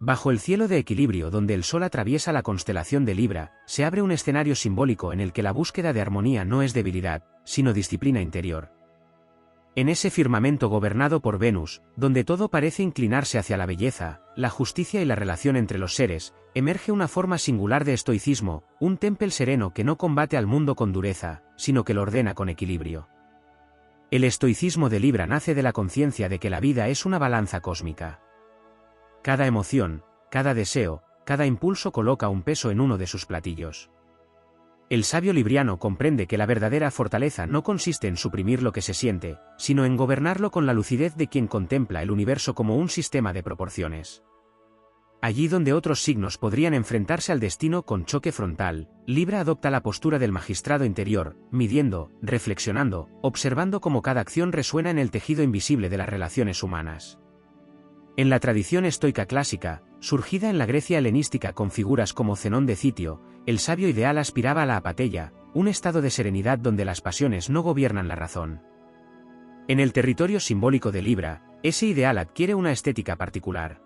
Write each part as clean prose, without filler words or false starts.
Bajo el cielo de equilibrio donde el Sol atraviesa la constelación de Libra, se abre un escenario simbólico en el que la búsqueda de armonía no es debilidad, sino disciplina interior. En ese firmamento gobernado por Venus, donde todo parece inclinarse hacia la belleza, la justicia y la relación entre los seres, emerge una forma singular de estoicismo, un templo sereno que no combate al mundo con dureza, sino que lo ordena con equilibrio. El estoicismo de Libra nace de la conciencia de que la vida es una balanza cósmica. Cada emoción, cada deseo, cada impulso coloca un peso en uno de sus platillos. El sabio libriano comprende que la verdadera fortaleza no consiste en suprimir lo que se siente, sino en gobernarlo con la lucidez de quien contempla el universo como un sistema de proporciones. Allí donde otros signos podrían enfrentarse al destino con choque frontal, Libra adopta la postura del magistrado interior, midiendo, reflexionando, observando cómo cada acción resuena en el tejido invisible de las relaciones humanas. En la tradición estoica clásica, surgida en la Grecia helenística con figuras como Zenón de Citio, el sabio ideal aspiraba a la apatía, un estado de serenidad donde las pasiones no gobiernan la razón. En el territorio simbólico de Libra, ese ideal adquiere una estética particular.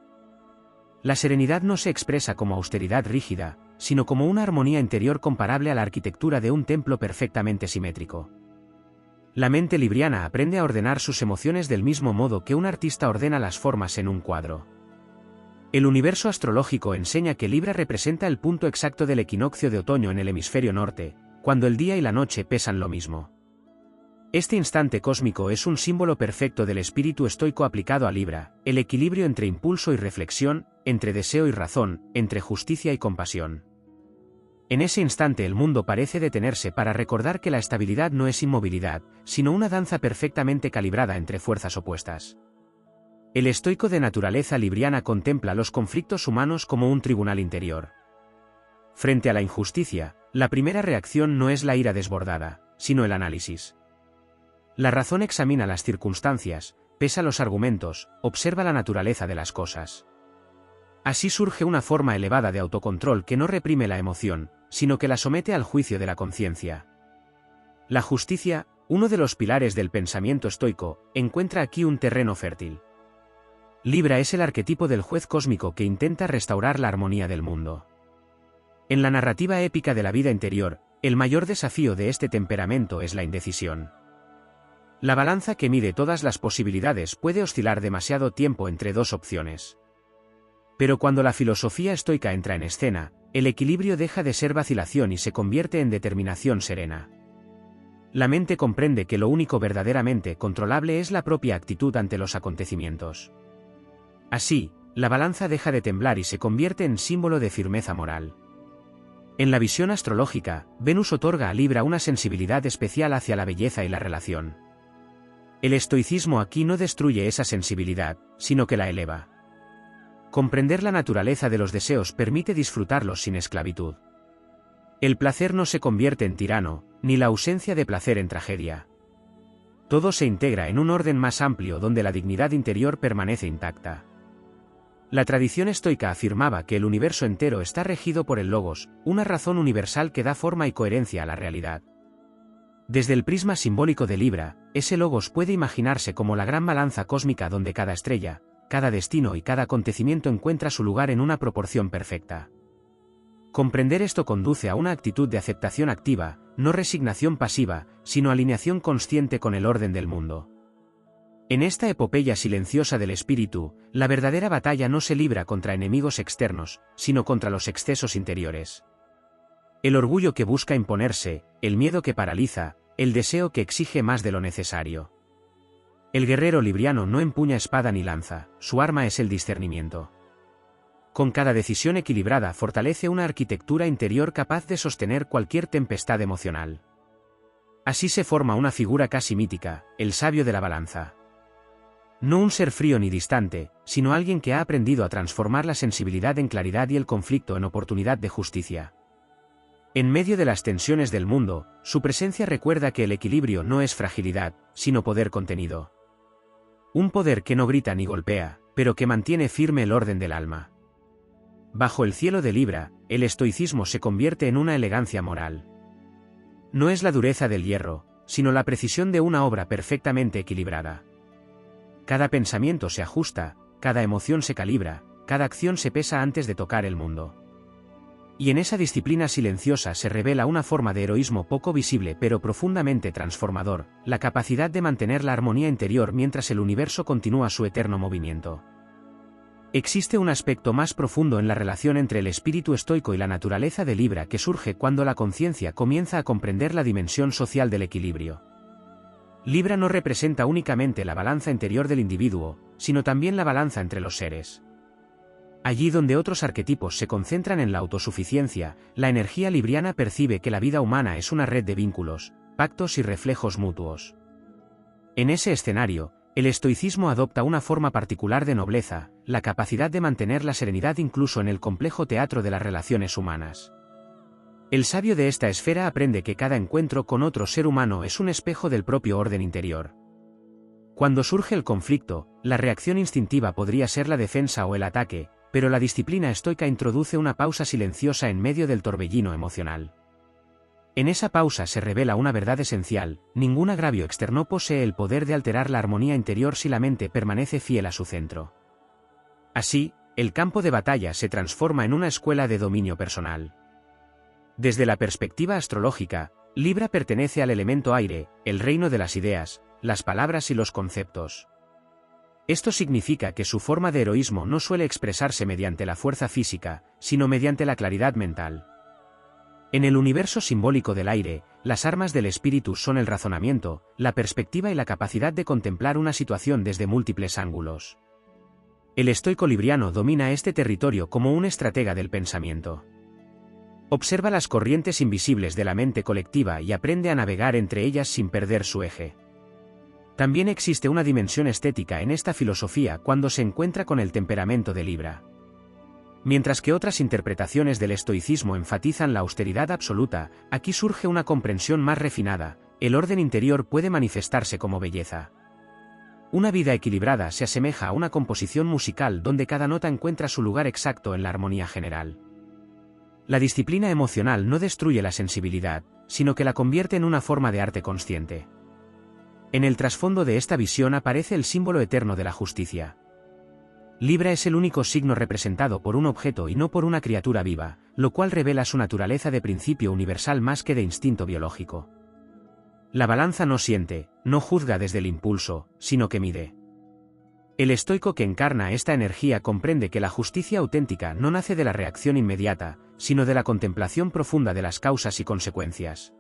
La serenidad no se expresa como austeridad rígida, sino como una armonía interior comparable a la arquitectura de un templo perfectamente simétrico. La mente libriana aprende a ordenar sus emociones del mismo modo que un artista ordena las formas en un cuadro. El universo astrológico enseña que Libra representa el punto exacto del equinoccio de otoño en el hemisferio norte, cuando el día y la noche pesan lo mismo. Este instante cósmico es un símbolo perfecto del espíritu estoico aplicado a Libra, el equilibrio entre impulso y reflexión, entre deseo y razón, entre justicia y compasión. En ese instante el mundo parece detenerse para recordar que la estabilidad no es inmovilidad, sino una danza perfectamente calibrada entre fuerzas opuestas. El estoico de naturaleza libriana contempla los conflictos humanos como un tribunal interior. Frente a la injusticia, la primera reacción no es la ira desbordada, sino el análisis. La razón examina las circunstancias, pesa los argumentos, observa la naturaleza de las cosas. Así surge una forma elevada de autocontrol que no reprime la emoción, sino que la somete al juicio de la conciencia. La justicia, uno de los pilares del pensamiento estoico, encuentra aquí un terreno fértil. Libra es el arquetipo del juez cósmico que intenta restaurar la armonía del mundo. En la narrativa épica de la vida interior, el mayor desafío de este temperamento es la indecisión. La balanza que mide todas las posibilidades puede oscilar demasiado tiempo entre dos opciones. Pero cuando la filosofía estoica entra en escena, el equilibrio deja de ser vacilación y se convierte en determinación serena. La mente comprende que lo único verdaderamente controlable es la propia actitud ante los acontecimientos. Así, la balanza deja de temblar y se convierte en símbolo de firmeza moral. En la visión astrológica, Venus otorga a Libra una sensibilidad especial hacia la belleza y la relación. El estoicismo aquí no destruye esa sensibilidad, sino que la eleva. Comprender la naturaleza de los deseos permite disfrutarlos sin esclavitud. El placer no se convierte en tirano, ni la ausencia de placer en tragedia. Todo se integra en un orden más amplio donde la dignidad interior permanece intacta. La tradición estoica afirmaba que el universo entero está regido por el logos, una razón universal que da forma y coherencia a la realidad. Desde el prisma simbólico de Libra, ese logos puede imaginarse como la gran balanza cósmica donde cada estrella, cada destino y cada acontecimiento encuentra su lugar en una proporción perfecta. Comprender esto conduce a una actitud de aceptación activa, no resignación pasiva, sino alineación consciente con el orden del mundo. En esta epopeya silenciosa del espíritu, la verdadera batalla no se libra contra enemigos externos, sino contra los excesos interiores. El orgullo que busca imponerse, el miedo que paraliza, el deseo que exige más de lo necesario. El guerrero libriano no empuña espada ni lanza, su arma es el discernimiento. Con cada decisión equilibrada fortalece una arquitectura interior capaz de sostener cualquier tempestad emocional. Así se forma una figura casi mítica, el sabio de la balanza. No un ser frío ni distante, sino alguien que ha aprendido a transformar la sensibilidad en claridad y el conflicto en oportunidad de justicia. En medio de las tensiones del mundo, su presencia recuerda que el equilibrio no es fragilidad, sino poder contenido. Un poder que no grita ni golpea, pero que mantiene firme el orden del alma. Bajo el cielo de Libra, el estoicismo se convierte en una elegancia moral. No es la dureza del hierro, sino la precisión de una obra perfectamente equilibrada. Cada pensamiento se ajusta, cada emoción se calibra, cada acción se pesa antes de tocar el mundo. Y en esa disciplina silenciosa se revela una forma de heroísmo poco visible pero profundamente transformador, la capacidad de mantener la armonía interior mientras el universo continúa su eterno movimiento. Existe un aspecto más profundo en la relación entre el espíritu estoico y la naturaleza de Libra que surge cuando la conciencia comienza a comprender la dimensión social del equilibrio. Libra no representa únicamente la balanza interior del individuo, sino también la balanza entre los seres. Allí donde otros arquetipos se concentran en la autosuficiencia, la energía libriana percibe que la vida humana es una red de vínculos, pactos y reflejos mutuos. En ese escenario, el estoicismo adopta una forma particular de nobleza, la capacidad de mantener la serenidad incluso en el complejo teatro de las relaciones humanas. El sabio de esta esfera aprende que cada encuentro con otro ser humano es un espejo del propio orden interior. Cuando surge el conflicto, la reacción instintiva podría ser la defensa o el ataque, pero la disciplina estoica introduce una pausa silenciosa en medio del torbellino emocional. En esa pausa se revela una verdad esencial: ningún agravio externo posee el poder de alterar la armonía interior si la mente permanece fiel a su centro. Así, el campo de batalla se transforma en una escuela de dominio personal. Desde la perspectiva astrológica, Libra pertenece al elemento aire, el reino de las ideas, las palabras y los conceptos. Esto significa que su forma de heroísmo no suele expresarse mediante la fuerza física, sino mediante la claridad mental. En el universo simbólico del aire, las armas del espíritu son el razonamiento, la perspectiva y la capacidad de contemplar una situación desde múltiples ángulos. El estoico libriano domina este territorio como un estratega del pensamiento. Observa las corrientes invisibles de la mente colectiva y aprende a navegar entre ellas sin perder su eje. También existe una dimensión estética en esta filosofía cuando se encuentra con el temperamento de Libra. Mientras que otras interpretaciones del estoicismo enfatizan la austeridad absoluta, aquí surge una comprensión más refinada: el orden interior puede manifestarse como belleza. Una vida equilibrada se asemeja a una composición musical donde cada nota encuentra su lugar exacto en la armonía general. La disciplina emocional no destruye la sensibilidad, sino que la convierte en una forma de arte consciente. En el trasfondo de esta visión aparece el símbolo eterno de la justicia. Libra es el único signo representado por un objeto y no por una criatura viva, lo cual revela su naturaleza de principio universal más que de instinto biológico. La balanza no siente, no juzga desde el impulso, sino que mide. El estoico que encarna esta energía comprende que la justicia auténtica no nace de la reacción inmediata, sino de la contemplación profunda de las causas y consecuencias.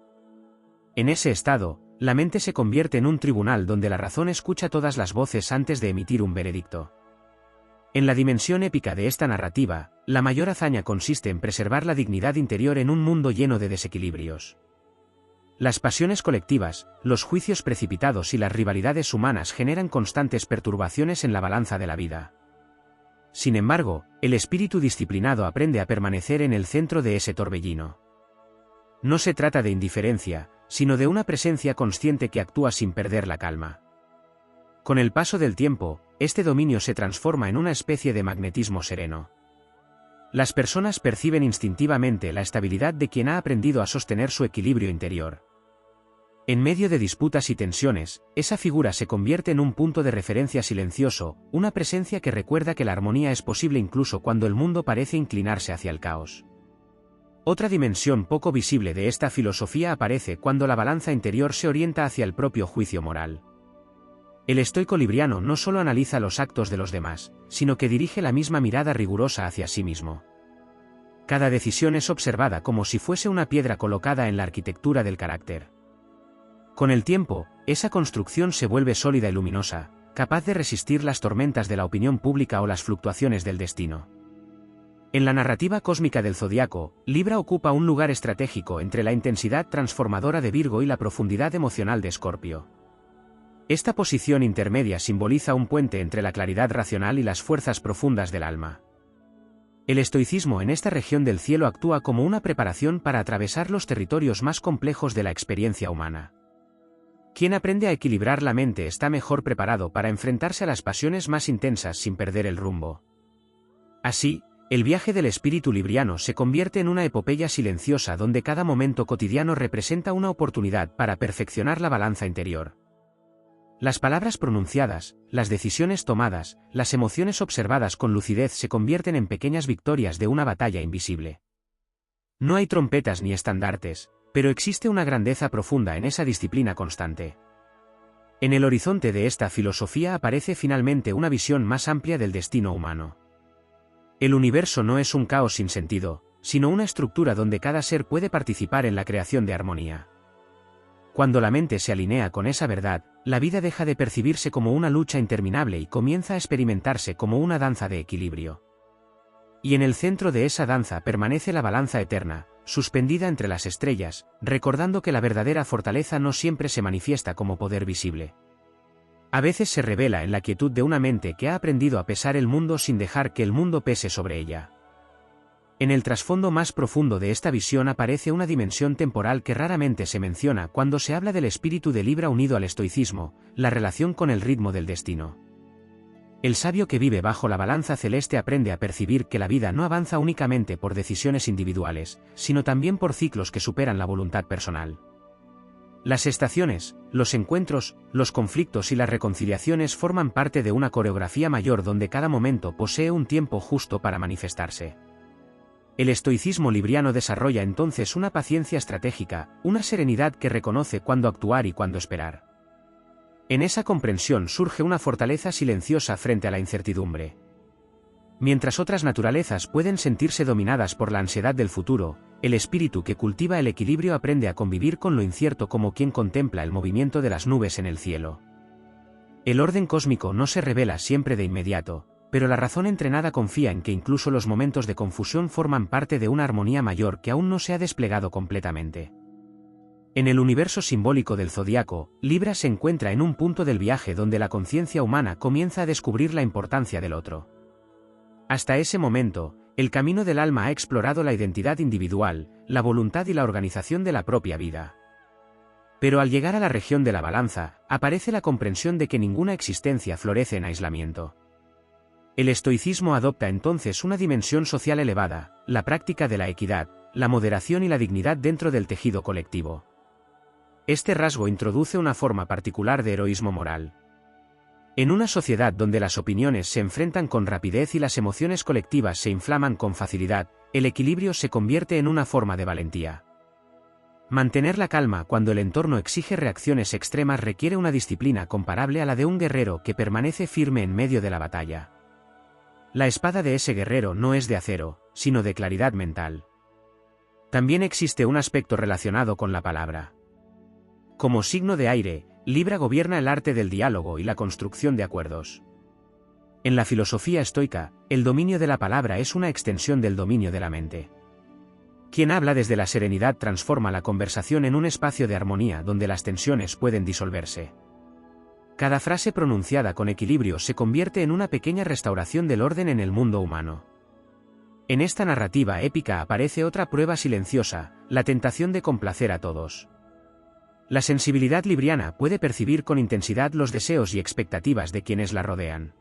En ese estado, la mente se convierte en un tribunal donde la razón escucha todas las voces antes de emitir un veredicto. En la dimensión épica de esta narrativa, la mayor hazaña consiste en preservar la dignidad interior en un mundo lleno de desequilibrios. Las pasiones colectivas, los juicios precipitados y las rivalidades humanas generan constantes perturbaciones en la balanza de la vida. Sin embargo, el espíritu disciplinado aprende a permanecer en el centro de ese torbellino. No se trata de indiferencia, sino de una presencia consciente que actúa sin perder la calma. Con el paso del tiempo, este dominio se transforma en una especie de magnetismo sereno. Las personas perciben instintivamente la estabilidad de quien ha aprendido a sostener su equilibrio interior. En medio de disputas y tensiones, esa figura se convierte en un punto de referencia silencioso, una presencia que recuerda que la armonía es posible incluso cuando el mundo parece inclinarse hacia el caos. Otra dimensión poco visible de esta filosofía aparece cuando la balanza interior se orienta hacia el propio juicio moral. El estoico libriano no solo analiza los actos de los demás, sino que dirige la misma mirada rigurosa hacia sí mismo. Cada decisión es observada como si fuese una piedra colocada en la arquitectura del carácter. Con el tiempo, esa construcción se vuelve sólida y luminosa, capaz de resistir las tormentas de la opinión pública o las fluctuaciones del destino. En la narrativa cósmica del zodiaco, Libra ocupa un lugar estratégico entre la intensidad transformadora de Virgo y la profundidad emocional de Escorpio. Esta posición intermedia simboliza un puente entre la claridad racional y las fuerzas profundas del alma. El estoicismo en esta región del cielo actúa como una preparación para atravesar los territorios más complejos de la experiencia humana. Quien aprende a equilibrar la mente está mejor preparado para enfrentarse a las pasiones más intensas sin perder el rumbo. Así, el viaje del espíritu libriano se convierte en una epopeya silenciosa donde cada momento cotidiano representa una oportunidad para perfeccionar la balanza interior. Las palabras pronunciadas, las decisiones tomadas, las emociones observadas con lucidez se convierten en pequeñas victorias de una batalla invisible. No hay trompetas ni estandartes, pero existe una grandeza profunda en esa disciplina constante. En el horizonte de esta filosofía aparece finalmente una visión más amplia del destino humano. El universo no es un caos sin sentido, sino una estructura donde cada ser puede participar en la creación de armonía. Cuando la mente se alinea con esa verdad, la vida deja de percibirse como una lucha interminable y comienza a experimentarse como una danza de equilibrio. Y en el centro de esa danza permanece la balanza eterna, suspendida entre las estrellas, recordando que la verdadera fortaleza no siempre se manifiesta como poder visible. A veces se revela en la quietud de una mente que ha aprendido a pesar el mundo sin dejar que el mundo pese sobre ella. En el trasfondo más profundo de esta visión aparece una dimensión temporal que raramente se menciona cuando se habla del espíritu de Libra unido al estoicismo, la relación con el ritmo del destino. El sabio que vive bajo la balanza celeste aprende a percibir que la vida no avanza únicamente por decisiones individuales, sino también por ciclos que superan la voluntad personal. Las estaciones, los encuentros, los conflictos y las reconciliaciones forman parte de una coreografía mayor donde cada momento posee un tiempo justo para manifestarse. El estoicismo libriano desarrolla entonces una paciencia estratégica, una serenidad que reconoce cuándo actuar y cuándo esperar. En esa comprensión surge una fortaleza silenciosa frente a la incertidumbre. Mientras otras naturalezas pueden sentirse dominadas por la ansiedad del futuro, el espíritu que cultiva el equilibrio aprende a convivir con lo incierto como quien contempla el movimiento de las nubes en el cielo. El orden cósmico no se revela siempre de inmediato, pero la razón entrenada confía en que incluso los momentos de confusión forman parte de una armonía mayor que aún no se ha desplegado completamente. En el universo simbólico del zodiaco, Libra se encuentra en un punto del viaje donde la conciencia humana comienza a descubrir la importancia del otro. Hasta ese momento, el camino del alma ha explorado la identidad individual, la voluntad y la organización de la propia vida. Pero al llegar a la región de la balanza, aparece la comprensión de que ninguna existencia florece en aislamiento. El estoicismo adopta entonces una dimensión social elevada, la práctica de la equidad, la moderación y la dignidad dentro del tejido colectivo. Este rasgo introduce una forma particular de heroísmo moral. En una sociedad donde las opiniones se enfrentan con rapidez y las emociones colectivas se inflaman con facilidad, el equilibrio se convierte en una forma de valentía. Mantener la calma cuando el entorno exige reacciones extremas requiere una disciplina comparable a la de un guerrero que permanece firme en medio de la batalla. La espada de ese guerrero no es de acero, sino de claridad mental. También existe un aspecto relacionado con la palabra. Como signo de aire, Libra gobierna el arte del diálogo y la construcción de acuerdos. En la filosofía estoica, el dominio de la palabra es una extensión del dominio de la mente. Quien habla desde la serenidad transforma la conversación en un espacio de armonía donde las tensiones pueden disolverse. Cada frase pronunciada con equilibrio se convierte en una pequeña restauración del orden en el mundo humano. En esta narrativa épica aparece otra prueba silenciosa, la tentación de complacer a todos. La sensibilidad libriana puede percibir con intensidad los deseos y expectativas de quienes la rodean.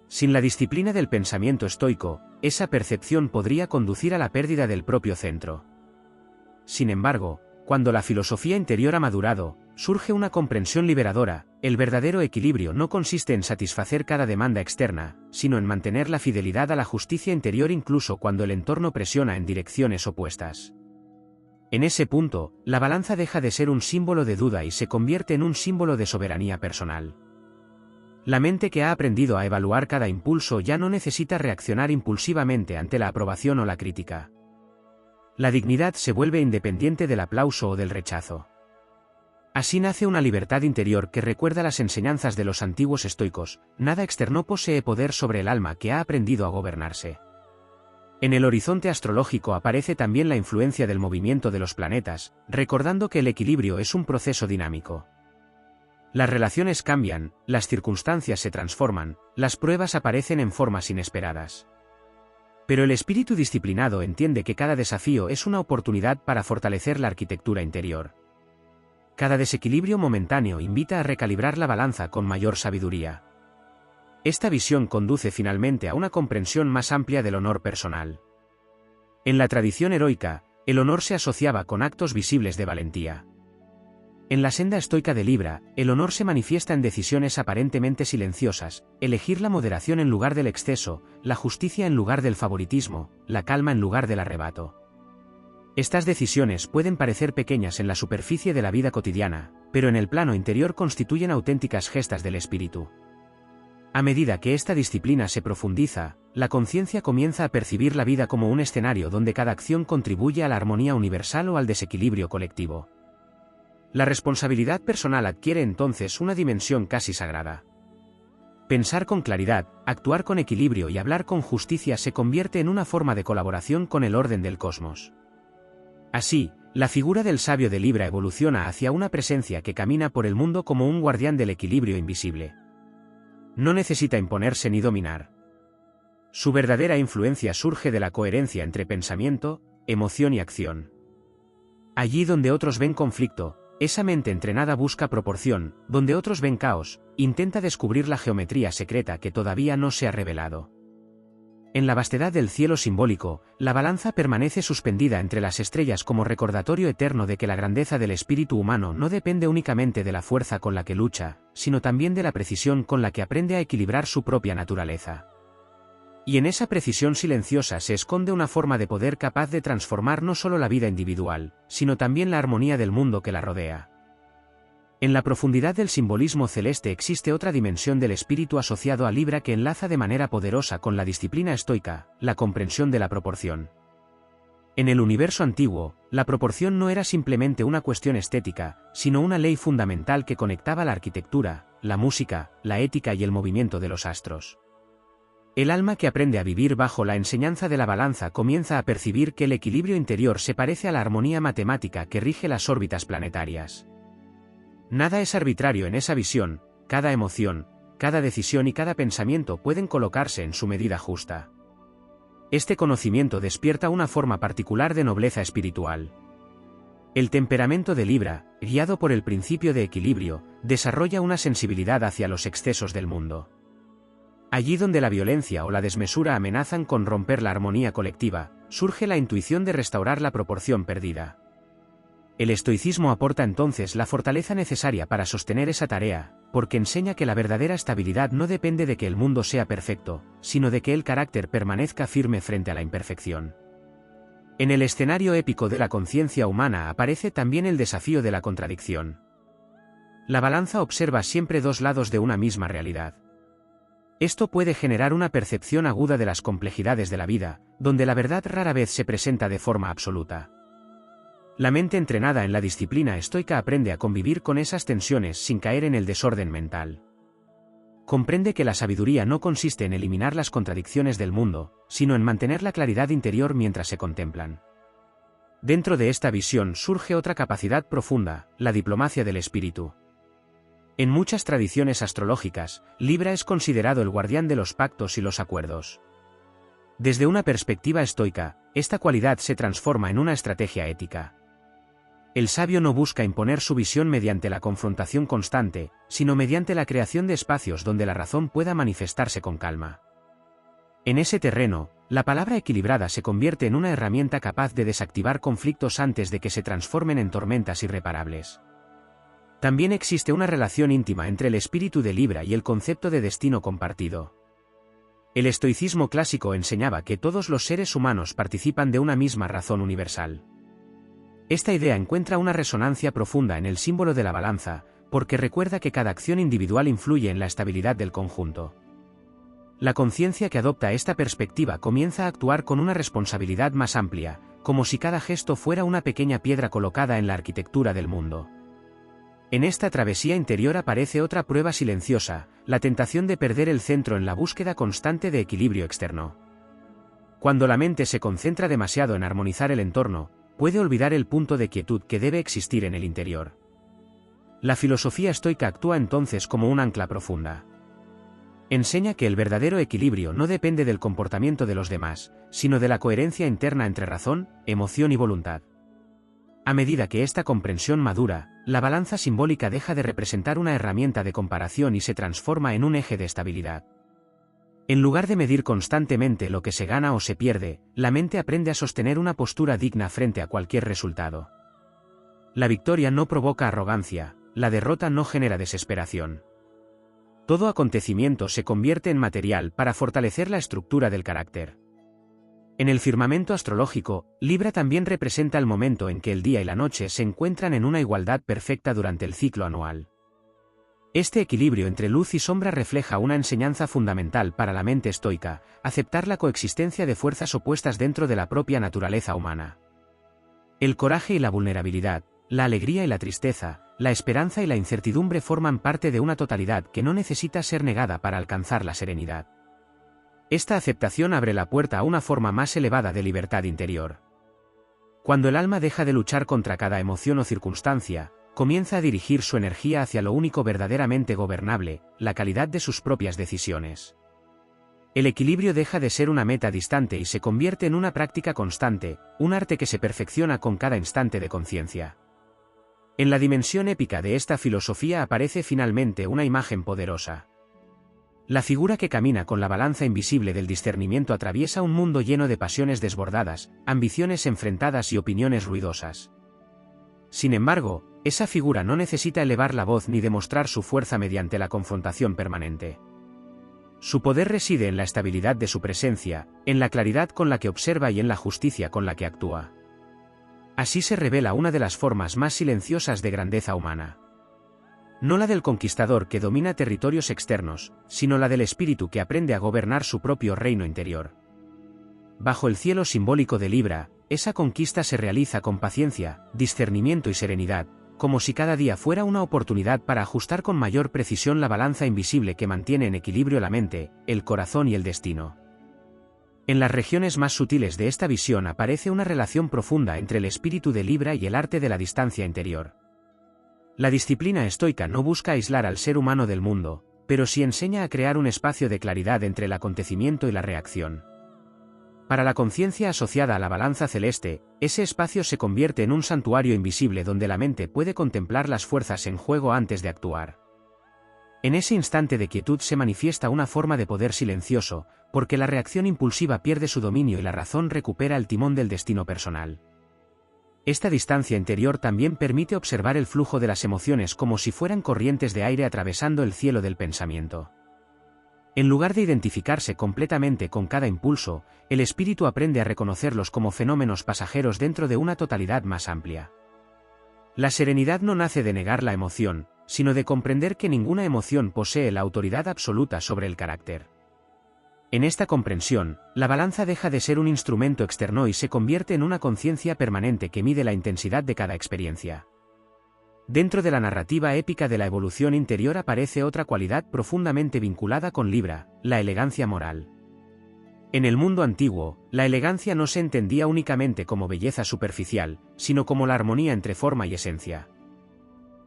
Sin la disciplina del pensamiento estoico, esa percepción podría conducir a la pérdida del propio centro. Sin embargo, cuando la filosofía interior ha madurado, surge una comprensión liberadora. El verdadero equilibrio no consiste en satisfacer cada demanda externa, sino en mantener la fidelidad a la justicia interior incluso cuando el entorno presiona en direcciones opuestas. En ese punto, la balanza deja de ser un símbolo de duda y se convierte en un símbolo de soberanía personal. La mente que ha aprendido a evaluar cada impulso ya no necesita reaccionar impulsivamente ante la aprobación o la crítica. La dignidad se vuelve independiente del aplauso o del rechazo. Así nace una libertad interior que recuerda las enseñanzas de los antiguos estoicos: nada externo posee poder sobre el alma que ha aprendido a gobernarse. En el horizonte astrológico aparece también la influencia del movimiento de los planetas, recordando que el equilibrio es un proceso dinámico. Las relaciones cambian, las circunstancias se transforman, las pruebas aparecen en formas inesperadas. Pero el espíritu disciplinado entiende que cada desafío es una oportunidad para fortalecer la arquitectura interior. Cada desequilibrio momentáneo invita a recalibrar la balanza con mayor sabiduría. Esta visión conduce finalmente a una comprensión más amplia del honor personal. En la tradición heroica, el honor se asociaba con actos visibles de valentía. En la senda estoica de Libra, el honor se manifiesta en decisiones aparentemente silenciosas, elegir la moderación en lugar del exceso, la justicia en lugar del favoritismo, la calma en lugar del arrebato. Estas decisiones pueden parecer pequeñas en la superficie de la vida cotidiana, pero en el plano interior constituyen auténticas gestas del espíritu. A medida que esta disciplina se profundiza, la conciencia comienza a percibir la vida como un escenario donde cada acción contribuye a la armonía universal o al desequilibrio colectivo. La responsabilidad personal adquiere entonces una dimensión casi sagrada. Pensar con claridad, actuar con equilibrio y hablar con justicia se convierte en una forma de colaboración con el orden del cosmos. Así, la figura del sabio de Libra evoluciona hacia una presencia que camina por el mundo como un guardián del equilibrio invisible. No necesita imponerse ni dominar. Su verdadera influencia surge de la coherencia entre pensamiento, emoción y acción. Allí donde otros ven conflicto, esa mente entrenada busca proporción, donde otros ven caos, intenta descubrir la geometría secreta que todavía no se ha revelado. En la vastedad del cielo simbólico, la balanza permanece suspendida entre las estrellas como recordatorio eterno de que la grandeza del espíritu humano no depende únicamente de la fuerza con la que lucha, sino también de la precisión con la que aprende a equilibrar su propia naturaleza. Y en esa precisión silenciosa se esconde una forma de poder capaz de transformar no solo la vida individual, sino también la armonía del mundo que la rodea. En la profundidad del simbolismo celeste existe otra dimensión del espíritu asociado a Libra que enlaza de manera poderosa con la disciplina estoica, la comprensión de la proporción. En el universo antiguo, la proporción no era simplemente una cuestión estética, sino una ley fundamental que conectaba la arquitectura, la música, la ética y el movimiento de los astros. El alma que aprende a vivir bajo la enseñanza de la balanza comienza a percibir que el equilibrio interior se parece a la armonía matemática que rige las órbitas planetarias. Nada es arbitrario en esa visión, cada emoción, cada decisión y cada pensamiento pueden colocarse en su medida justa. Este conocimiento despierta una forma particular de nobleza espiritual. El temperamento de Libra, guiado por el principio de equilibrio, desarrolla una sensibilidad hacia los excesos del mundo. Allí donde la violencia o la desmesura amenazan con romper la armonía colectiva, surge la intuición de restaurar la proporción perdida. El estoicismo aporta entonces la fortaleza necesaria para sostener esa tarea, porque enseña que la verdadera estabilidad no depende de que el mundo sea perfecto, sino de que el carácter permanezca firme frente a la imperfección. En el escenario épico de la conciencia humana aparece también el desafío de la contradicción. La balanza observa siempre dos lados de una misma realidad. Esto puede generar una percepción aguda de las complejidades de la vida, donde la verdad rara vez se presenta de forma absoluta. La mente entrenada en la disciplina estoica aprende a convivir con esas tensiones sin caer en el desorden mental. Comprende que la sabiduría no consiste en eliminar las contradicciones del mundo, sino en mantener la claridad interior mientras se contemplan. Dentro de esta visión surge otra capacidad profunda, la diplomacia del espíritu. En muchas tradiciones astrológicas, Libra es considerado el guardián de los pactos y los acuerdos. Desde una perspectiva estoica, esta cualidad se transforma en una estrategia ética. El sabio no busca imponer su visión mediante la confrontación constante, sino mediante la creación de espacios donde la razón pueda manifestarse con calma. En ese terreno, la palabra equilibrada se convierte en una herramienta capaz de desactivar conflictos antes de que se transformen en tormentas irreparables. También existe una relación íntima entre el espíritu de Libra y el concepto de destino compartido. El estoicismo clásico enseñaba que todos los seres humanos participan de una misma razón universal. Esta idea encuentra una resonancia profunda en el símbolo de la balanza, porque recuerda que cada acción individual influye en la estabilidad del conjunto. La conciencia que adopta esta perspectiva comienza a actuar con una responsabilidad más amplia, como si cada gesto fuera una pequeña piedra colocada en la arquitectura del mundo. En esta travesía interior aparece otra prueba silenciosa, la tentación de perder el centro en la búsqueda constante de equilibrio externo. Cuando la mente se concentra demasiado en armonizar el entorno, puede olvidar el punto de quietud que debe existir en el interior. La filosofía estoica actúa entonces como un ancla profunda. Enseña que el verdadero equilibrio no depende del comportamiento de los demás, sino de la coherencia interna entre razón, emoción y voluntad. A medida que esta comprensión madura, la balanza simbólica deja de representar una herramienta de comparación y se transforma en un eje de estabilidad. En lugar de medir constantemente lo que se gana o se pierde, la mente aprende a sostener una postura digna frente a cualquier resultado. La victoria no provoca arrogancia, la derrota no genera desesperación. Todo acontecimiento se convierte en material para fortalecer la estructura del carácter. En el firmamento astrológico, Libra también representa el momento en que el día y la noche se encuentran en una igualdad perfecta durante el ciclo anual. Este equilibrio entre luz y sombra refleja una enseñanza fundamental para la mente estoica: aceptar la coexistencia de fuerzas opuestas dentro de la propia naturaleza humana. El coraje y la vulnerabilidad, la alegría y la tristeza, la esperanza y la incertidumbre forman parte de una totalidad que no necesita ser negada para alcanzar la serenidad. Esta aceptación abre la puerta a una forma más elevada de libertad interior. Cuando el alma deja de luchar contra cada emoción o circunstancia, comienza a dirigir su energía hacia lo único verdaderamente gobernable: la calidad de sus propias decisiones. El equilibrio deja de ser una meta distante y se convierte en una práctica constante, un arte que se perfecciona con cada instante de conciencia. En la dimensión épica de esta filosofía aparece finalmente una imagen poderosa. La figura que camina con la balanza invisible del discernimiento atraviesa un mundo lleno de pasiones desbordadas, ambiciones enfrentadas y opiniones ruidosas. Sin embargo, esa figura no necesita elevar la voz ni demostrar su fuerza mediante la confrontación permanente. Su poder reside en la estabilidad de su presencia, en la claridad con la que observa y en la justicia con la que actúa. Así se revela una de las formas más silenciosas de grandeza humana. No la del conquistador que domina territorios externos, sino la del espíritu que aprende a gobernar su propio reino interior. Bajo el cielo simbólico de Libra, esa conquista se realiza con paciencia, discernimiento y serenidad, como si cada día fuera una oportunidad para ajustar con mayor precisión la balanza invisible que mantiene en equilibrio la mente, el corazón y el destino. En las regiones más sutiles de esta visión aparece una relación profunda entre el espíritu de Libra y el arte de la distancia interior. La disciplina estoica no busca aislar al ser humano del mundo, pero sí enseña a crear un espacio de claridad entre el acontecimiento y la reacción. Para la conciencia asociada a la balanza celeste, ese espacio se convierte en un santuario invisible donde la mente puede contemplar las fuerzas en juego antes de actuar. En ese instante de quietud se manifiesta una forma de poder silencioso, porque la reacción impulsiva pierde su dominio y la razón recupera el timón del destino personal. Esta distancia interior también permite observar el flujo de las emociones como si fueran corrientes de aire atravesando el cielo del pensamiento. En lugar de identificarse completamente con cada impulso, el espíritu aprende a reconocerlos como fenómenos pasajeros dentro de una totalidad más amplia. La serenidad no nace de negar la emoción, sino de comprender que ninguna emoción posee la autoridad absoluta sobre el carácter. En esta comprensión, la balanza deja de ser un instrumento externo y se convierte en una conciencia permanente que mide la intensidad de cada experiencia. Dentro de la narrativa épica de la evolución interior aparece otra cualidad profundamente vinculada con Libra: la elegancia moral. En el mundo antiguo, la elegancia no se entendía únicamente como belleza superficial, sino como la armonía entre forma y esencia.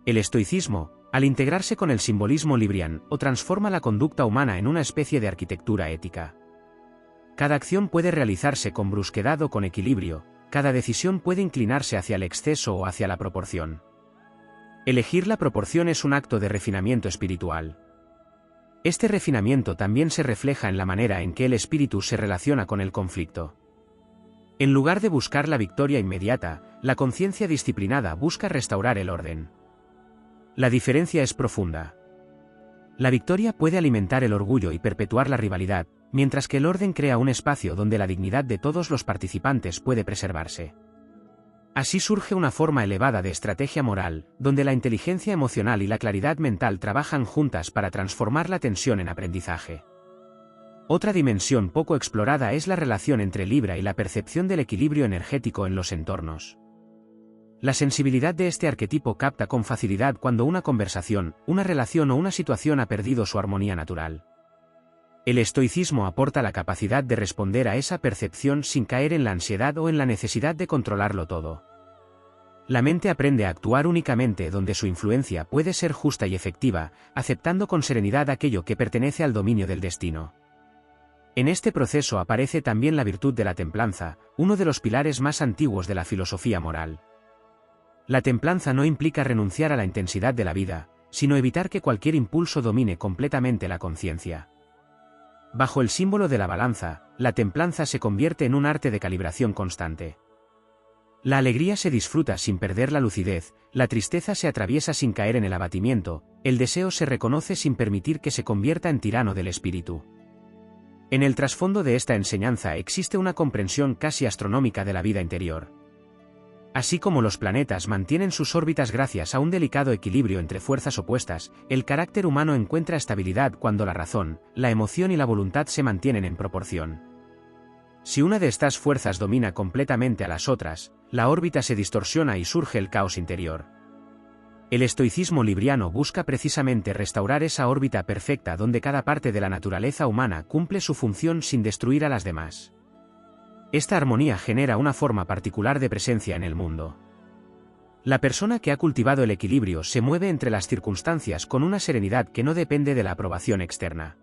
El estoicismo, al integrarse con el simbolismo libriano, transforma la conducta humana en una especie de arquitectura ética. Cada acción puede realizarse con brusquedad o con equilibrio, cada decisión puede inclinarse hacia el exceso o hacia la proporción. Elegir la proporción es un acto de refinamiento espiritual. Este refinamiento también se refleja en la manera en que el espíritu se relaciona con el conflicto. En lugar de buscar la victoria inmediata, la conciencia disciplinada busca restaurar el orden. La diferencia es profunda. La victoria puede alimentar el orgullo y perpetuar la rivalidad, mientras que el orden crea un espacio donde la dignidad de todos los participantes puede preservarse. Así surge una forma elevada de estrategia moral, donde la inteligencia emocional y la claridad mental trabajan juntas para transformar la tensión en aprendizaje. Otra dimensión poco explorada es la relación entre Libra y la percepción del equilibrio energético en los entornos. La sensibilidad de este arquetipo capta con facilidad cuando una conversación, una relación o una situación ha perdido su armonía natural. El estoicismo aporta la capacidad de responder a esa percepción sin caer en la ansiedad o en la necesidad de controlarlo todo. La mente aprende a actuar únicamente donde su influencia puede ser justa y efectiva, aceptando con serenidad aquello que pertenece al dominio del destino. En este proceso aparece también la virtud de la templanza, uno de los pilares más antiguos de la filosofía moral. La templanza no implica renunciar a la intensidad de la vida, sino evitar que cualquier impulso domine completamente la conciencia. Bajo el símbolo de la balanza, la templanza se convierte en un arte de calibración constante. La alegría se disfruta sin perder la lucidez, la tristeza se atraviesa sin caer en el abatimiento, el deseo se reconoce sin permitir que se convierta en tirano del espíritu. En el trasfondo de esta enseñanza existe una comprensión casi astronómica de la vida interior. Así como los planetas mantienen sus órbitas gracias a un delicado equilibrio entre fuerzas opuestas, el carácter humano encuentra estabilidad cuando la razón, la emoción y la voluntad se mantienen en proporción. Si una de estas fuerzas domina completamente a las otras, la órbita se distorsiona y surge el caos interior. El estoicismo libriano busca precisamente restaurar esa órbita perfecta donde cada parte de la naturaleza humana cumple su función sin destruir a las demás. Esta armonía genera una forma particular de presencia en el mundo. La persona que ha cultivado el equilibrio se mueve entre las circunstancias con una serenidad que no depende de la aprobación externa.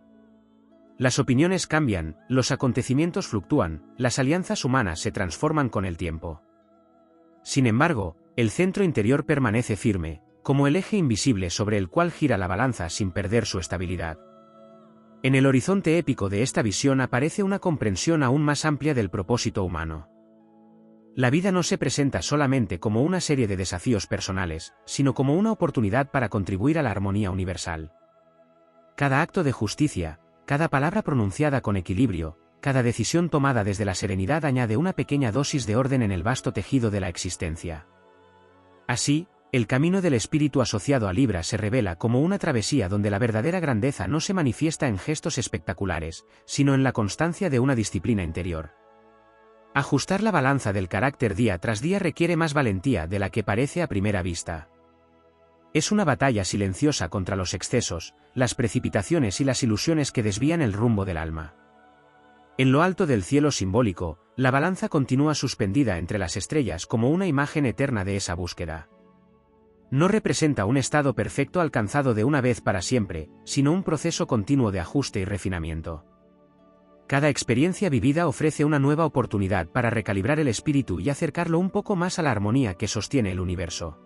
Las opiniones cambian, los acontecimientos fluctúan, las alianzas humanas se transforman con el tiempo. Sin embargo, el centro interior permanece firme, como el eje invisible sobre el cual gira la balanza sin perder su estabilidad. En el horizonte épico de esta visión aparece una comprensión aún más amplia del propósito humano. La vida no se presenta solamente como una serie de desafíos personales, sino como una oportunidad para contribuir a la armonía universal. Cada acto de justicia, cada palabra pronunciada con equilibrio, cada decisión tomada desde la serenidad añade una pequeña dosis de orden en el vasto tejido de la existencia. Así, el camino del espíritu asociado a Libra se revela como una travesía donde la verdadera grandeza no se manifiesta en gestos espectaculares, sino en la constancia de una disciplina interior. Ajustar la balanza del carácter día tras día requiere más valentía de la que parece a primera vista. Es una batalla silenciosa contra los excesos, las precipitaciones y las ilusiones que desvían el rumbo del alma. En lo alto del cielo simbólico, la balanza continúa suspendida entre las estrellas como una imagen eterna de esa búsqueda. No representa un estado perfecto alcanzado de una vez para siempre, sino un proceso continuo de ajuste y refinamiento. Cada experiencia vivida ofrece una nueva oportunidad para recalibrar el espíritu y acercarlo un poco más a la armonía que sostiene el universo.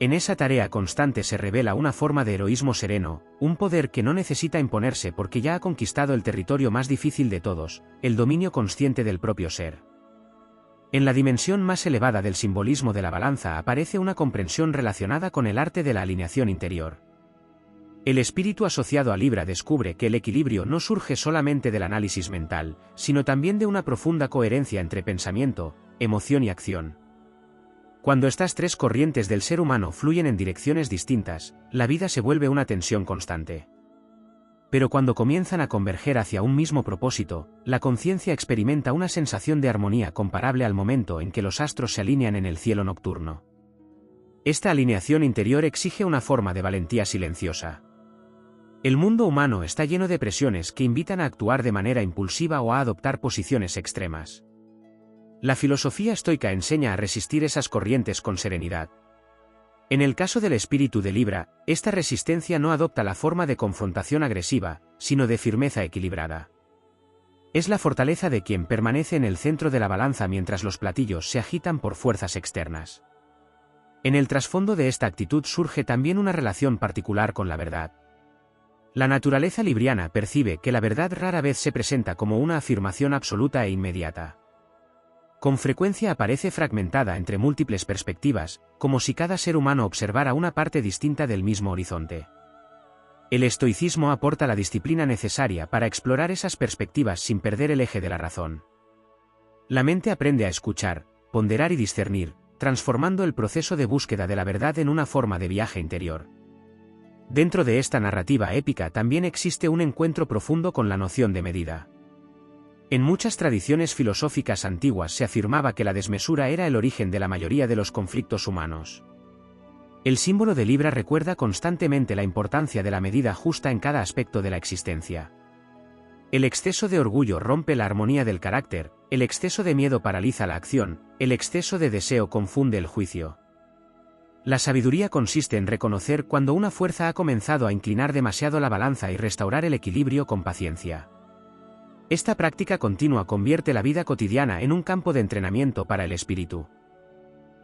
En esa tarea constante se revela una forma de heroísmo sereno, un poder que no necesita imponerse porque ya ha conquistado el territorio más difícil de todos, el dominio consciente del propio ser. En la dimensión más elevada del simbolismo de la balanza aparece una comprensión relacionada con el arte de la alineación interior. El espíritu asociado a Libra descubre que el equilibrio no surge solamente del análisis mental, sino también de una profunda coherencia entre pensamiento, emoción y acción. Cuando estas tres corrientes del ser humano fluyen en direcciones distintas, la vida se vuelve una tensión constante. Pero cuando comienzan a converger hacia un mismo propósito, la conciencia experimenta una sensación de armonía comparable al momento en que los astros se alinean en el cielo nocturno. Esta alineación interior exige una forma de valentía silenciosa. El mundo humano está lleno de presiones que invitan a actuar de manera impulsiva o a adoptar posiciones extremas. La filosofía estoica enseña a resistir esas corrientes con serenidad. En el caso del espíritu de Libra, esta resistencia no adopta la forma de confrontación agresiva, sino de firmeza equilibrada. Es la fortaleza de quien permanece en el centro de la balanza mientras los platillos se agitan por fuerzas externas. En el trasfondo de esta actitud surge también una relación particular con la verdad. La naturaleza libriana percibe que la verdad rara vez se presenta como una afirmación absoluta e inmediata. Con frecuencia aparece fragmentada entre múltiples perspectivas, como si cada ser humano observara una parte distinta del mismo horizonte. El estoicismo aporta la disciplina necesaria para explorar esas perspectivas sin perder el eje de la razón. La mente aprende a escuchar, ponderar y discernir, transformando el proceso de búsqueda de la verdad en una forma de viaje interior. Dentro de esta narrativa épica también existe un encuentro profundo con la noción de medida. En muchas tradiciones filosóficas antiguas se afirmaba que la desmesura era el origen de la mayoría de los conflictos humanos. El símbolo de Libra recuerda constantemente la importancia de la medida justa en cada aspecto de la existencia. El exceso de orgullo rompe la armonía del carácter, el exceso de miedo paraliza la acción, el exceso de deseo confunde el juicio. La sabiduría consiste en reconocer cuando una fuerza ha comenzado a inclinar demasiado la balanza y restaurar el equilibrio con paciencia. Esta práctica continua convierte la vida cotidiana en un campo de entrenamiento para el espíritu.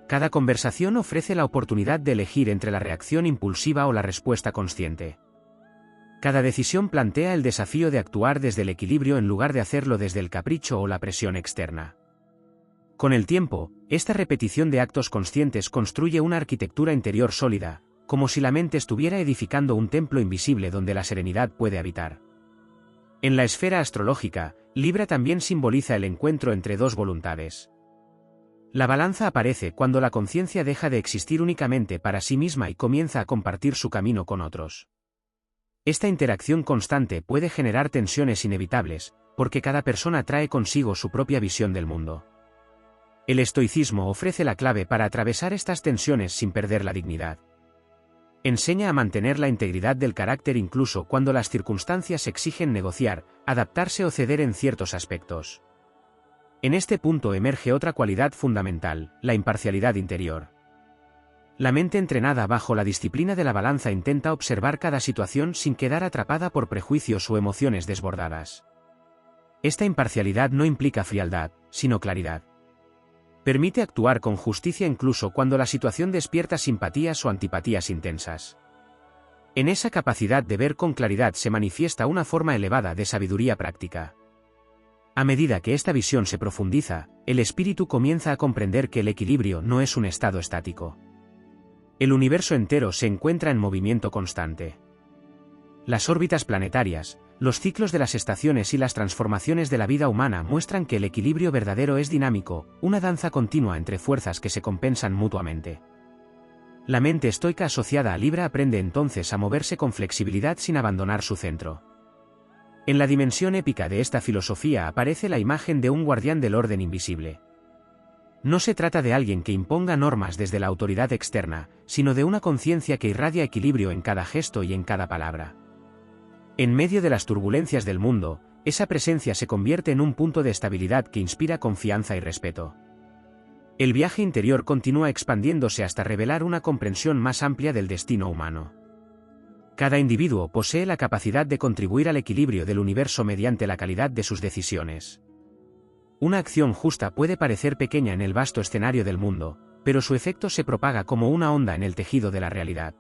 Cada conversación ofrece la oportunidad de elegir entre la reacción impulsiva o la respuesta consciente. Cada decisión plantea el desafío de actuar desde el equilibrio en lugar de hacerlo desde el capricho o la presión externa. Con el tiempo, esta repetición de actos conscientes construye una arquitectura interior sólida, como si la mente estuviera edificando un templo invisible donde la serenidad puede habitar. En la esfera astrológica, Libra también simboliza el encuentro entre dos voluntades. La balanza aparece cuando la conciencia deja de existir únicamente para sí misma y comienza a compartir su camino con otros. Esta interacción constante puede generar tensiones inevitables, porque cada persona trae consigo su propia visión del mundo. El estoicismo ofrece la clave para atravesar estas tensiones sin perder la dignidad. Enseña a mantener la integridad del carácter incluso cuando las circunstancias exigen negociar, adaptarse o ceder en ciertos aspectos. En este punto emerge otra cualidad fundamental, la imparcialidad interior. La mente entrenada bajo la disciplina de la balanza intenta observar cada situación sin quedar atrapada por prejuicios o emociones desbordadas. Esta imparcialidad no implica frialdad, sino claridad. Permite actuar con justicia incluso cuando la situación despierta simpatías o antipatías intensas. En esa capacidad de ver con claridad se manifiesta una forma elevada de sabiduría práctica. A medida que esta visión se profundiza, el espíritu comienza a comprender que el equilibrio no es un estado estático. El universo entero se encuentra en movimiento constante. Las órbitas planetarias, los ciclos de las estaciones y las transformaciones de la vida humana muestran que el equilibrio verdadero es dinámico, una danza continua entre fuerzas que se compensan mutuamente. La mente estoica asociada a Libra aprende entonces a moverse con flexibilidad sin abandonar su centro. En la dimensión épica de esta filosofía aparece la imagen de un guardián del orden invisible. No se trata de alguien que imponga normas desde la autoridad externa, sino de una conciencia que irradia equilibrio en cada gesto y en cada palabra. En medio de las turbulencias del mundo, esa presencia se convierte en un punto de estabilidad que inspira confianza y respeto. El viaje interior continúa expandiéndose hasta revelar una comprensión más amplia del destino humano. Cada individuo posee la capacidad de contribuir al equilibrio del universo mediante la calidad de sus decisiones. Una acción justa puede parecer pequeña en el vasto escenario del mundo, pero su efecto se propaga como una onda en el tejido de la realidad.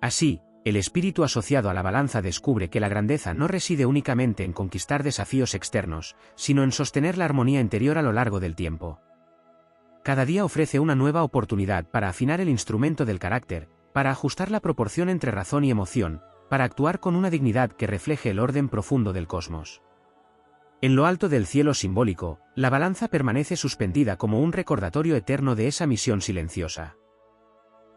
Así, el espíritu asociado a la balanza descubre que la grandeza no reside únicamente en conquistar desafíos externos, sino en sostener la armonía interior a lo largo del tiempo. Cada día ofrece una nueva oportunidad para afinar el instrumento del carácter, para ajustar la proporción entre razón y emoción, para actuar con una dignidad que refleje el orden profundo del cosmos. En lo alto del cielo simbólico, la balanza permanece suspendida como un recordatorio eterno de esa misión silenciosa.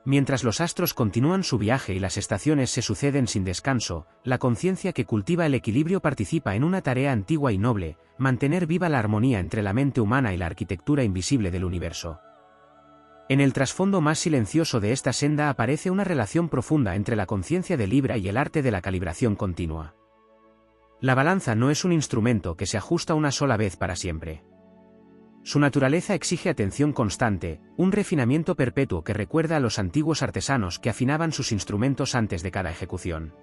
Mientras los astros continúan su viaje y las estaciones se suceden sin descanso, la conciencia que cultiva el equilibrio participa en una tarea antigua y noble, mantener viva la armonía entre la mente humana y la arquitectura invisible del universo. En el trasfondo más silencioso de esta senda aparece una relación profunda entre la conciencia de Libra y el arte de la calibración continua. La balanza no es un instrumento que se ajusta una sola vez para siempre. Su naturaleza exige atención constante, un refinamiento perpetuo que recuerda a los antiguos artesanos que afinaban sus instrumentos antes de cada ejecución.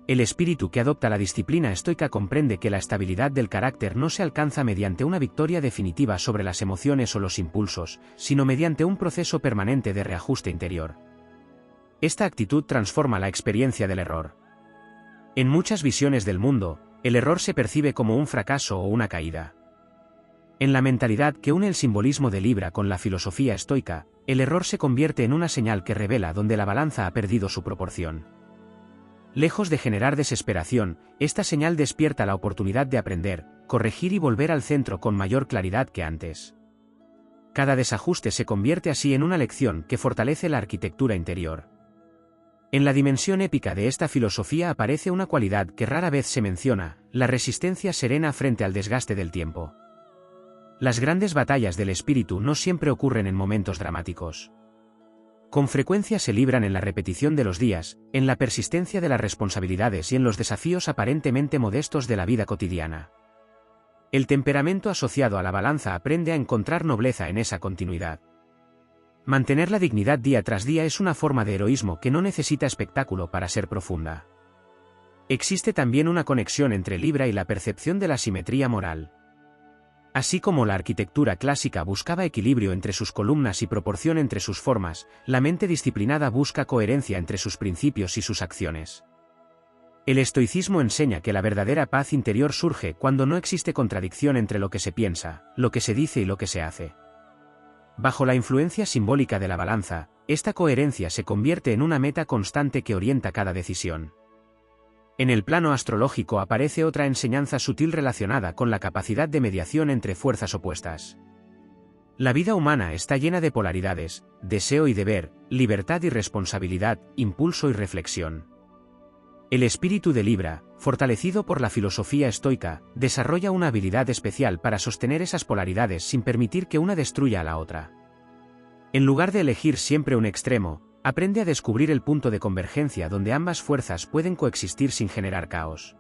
El espíritu que adopta la disciplina estoica comprende que la estabilidad del carácter no se alcanza mediante una victoria definitiva sobre las emociones o los impulsos, sino mediante un proceso permanente de reajuste interior. Esta actitud transforma la experiencia del error. En muchas visiones del mundo, el error se percibe como un fracaso o una caída. En la mentalidad que une el simbolismo de Libra con la filosofía estoica, el error se convierte en una señal que revela dónde la balanza ha perdido su proporción. Lejos de generar desesperación, esta señal despierta la oportunidad de aprender, corregir y volver al centro con mayor claridad que antes. Cada desajuste se convierte así en una lección que fortalece la arquitectura interior. En la dimensión épica de esta filosofía aparece una cualidad que rara vez se menciona, la resistencia serena frente al desgaste del tiempo. Las grandes batallas del espíritu no siempre ocurren en momentos dramáticos. Con frecuencia se libran en la repetición de los días, en la persistencia de las responsabilidades y en los desafíos aparentemente modestos de la vida cotidiana. El temperamento asociado a la balanza aprende a encontrar nobleza en esa continuidad. Mantener la dignidad día tras día es una forma de heroísmo que no necesita espectáculo para ser profunda. Existe también una conexión entre Libra y la percepción de la simetría moral. Así como la arquitectura clásica buscaba equilibrio entre sus columnas y proporción entre sus formas, la mente disciplinada busca coherencia entre sus principios y sus acciones. El estoicismo enseña que la verdadera paz interior surge cuando no existe contradicción entre lo que se piensa, lo que se dice y lo que se hace. Bajo la influencia simbólica de la balanza, esta coherencia se convierte en una meta constante que orienta cada decisión. En el plano astrológico aparece otra enseñanza sutil relacionada con la capacidad de mediación entre fuerzas opuestas. La vida humana está llena de polaridades, deseo y deber, libertad y responsabilidad, impulso y reflexión. El espíritu de Libra, fortalecido por la filosofía estoica, desarrolla una habilidad especial para sostener esas polaridades sin permitir que una destruya a la otra. En lugar de elegir siempre un extremo, aprende a descubrir el punto de convergencia donde ambas fuerzas pueden coexistir sin generar caos.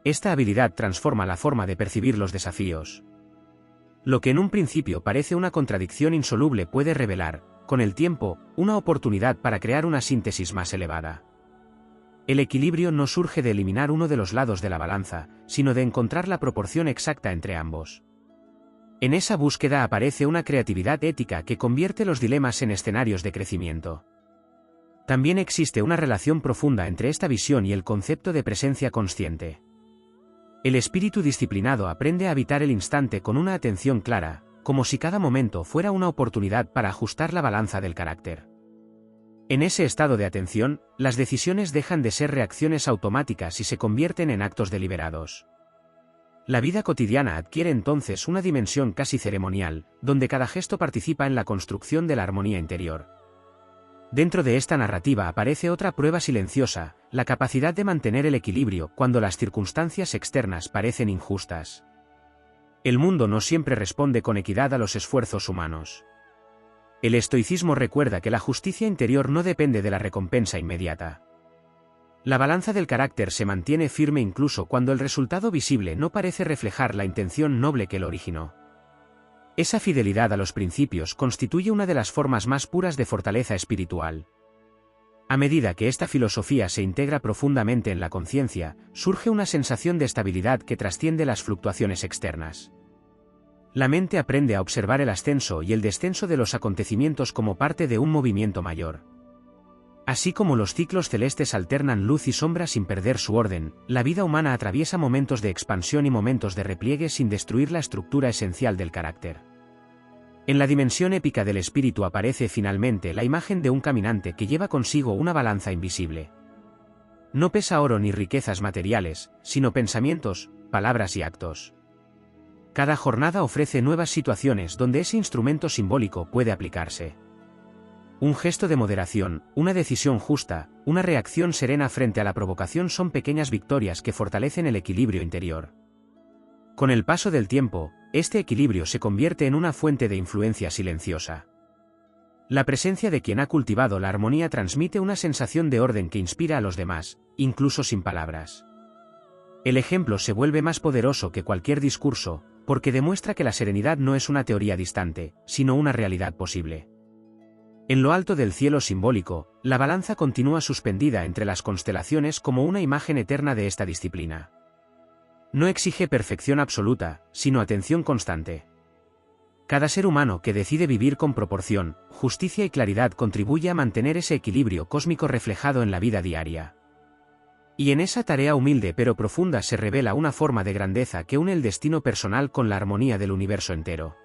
Esta habilidad transforma la forma de percibir los desafíos. Lo que en un principio parece una contradicción insoluble puede revelar, con el tiempo, una oportunidad para crear una síntesis más elevada. El equilibrio no surge de eliminar uno de los lados de la balanza, sino de encontrar la proporción exacta entre ambos. En esa búsqueda aparece una creatividad ética que convierte los dilemas en escenarios de crecimiento. También existe una relación profunda entre esta visión y el concepto de presencia consciente. El espíritu disciplinado aprende a habitar el instante con una atención clara, como si cada momento fuera una oportunidad para ajustar la balanza del carácter. En ese estado de atención, las decisiones dejan de ser reacciones automáticas y se convierten en actos deliberados. La vida cotidiana adquiere entonces una dimensión casi ceremonial, donde cada gesto participa en la construcción de la armonía interior. Dentro de esta narrativa aparece otra prueba silenciosa, la capacidad de mantener el equilibrio cuando las circunstancias externas parecen injustas. El mundo no siempre responde con equidad a los esfuerzos humanos. El estoicismo recuerda que la justicia interior no depende de la recompensa inmediata. La balanza del carácter se mantiene firme incluso cuando el resultado visible no parece reflejar la intención noble que lo originó. Esa fidelidad a los principios constituye una de las formas más puras de fortaleza espiritual. A medida que esta filosofía se integra profundamente en la conciencia, surge una sensación de estabilidad que trasciende las fluctuaciones externas. La mente aprende a observar el ascenso y el descenso de los acontecimientos como parte de un movimiento mayor. Así como los ciclos celestes alternan luz y sombra sin perder su orden, la vida humana atraviesa momentos de expansión y momentos de repliegue sin destruir la estructura esencial del carácter. En la dimensión épica del espíritu aparece finalmente la imagen de un caminante que lleva consigo una balanza invisible. No pesa oro ni riquezas materiales, sino pensamientos, palabras y actos. Cada jornada ofrece nuevas situaciones donde ese instrumento simbólico puede aplicarse. Un gesto de moderación, una decisión justa, una reacción serena frente a la provocación son pequeñas victorias que fortalecen el equilibrio interior. Con el paso del tiempo, este equilibrio se convierte en una fuente de influencia silenciosa. La presencia de quien ha cultivado la armonía transmite una sensación de orden que inspira a los demás, incluso sin palabras. El ejemplo se vuelve más poderoso que cualquier discurso, porque demuestra que la serenidad no es una teoría distante, sino una realidad posible. En lo alto del cielo simbólico, la balanza continúa suspendida entre las constelaciones como una imagen eterna de esta disciplina. No exige perfección absoluta, sino atención constante. Cada ser humano que decide vivir con proporción, justicia y claridad contribuye a mantener ese equilibrio cósmico reflejado en la vida diaria. Y en esa tarea humilde pero profunda se revela una forma de grandeza que une el destino personal con la armonía del universo entero.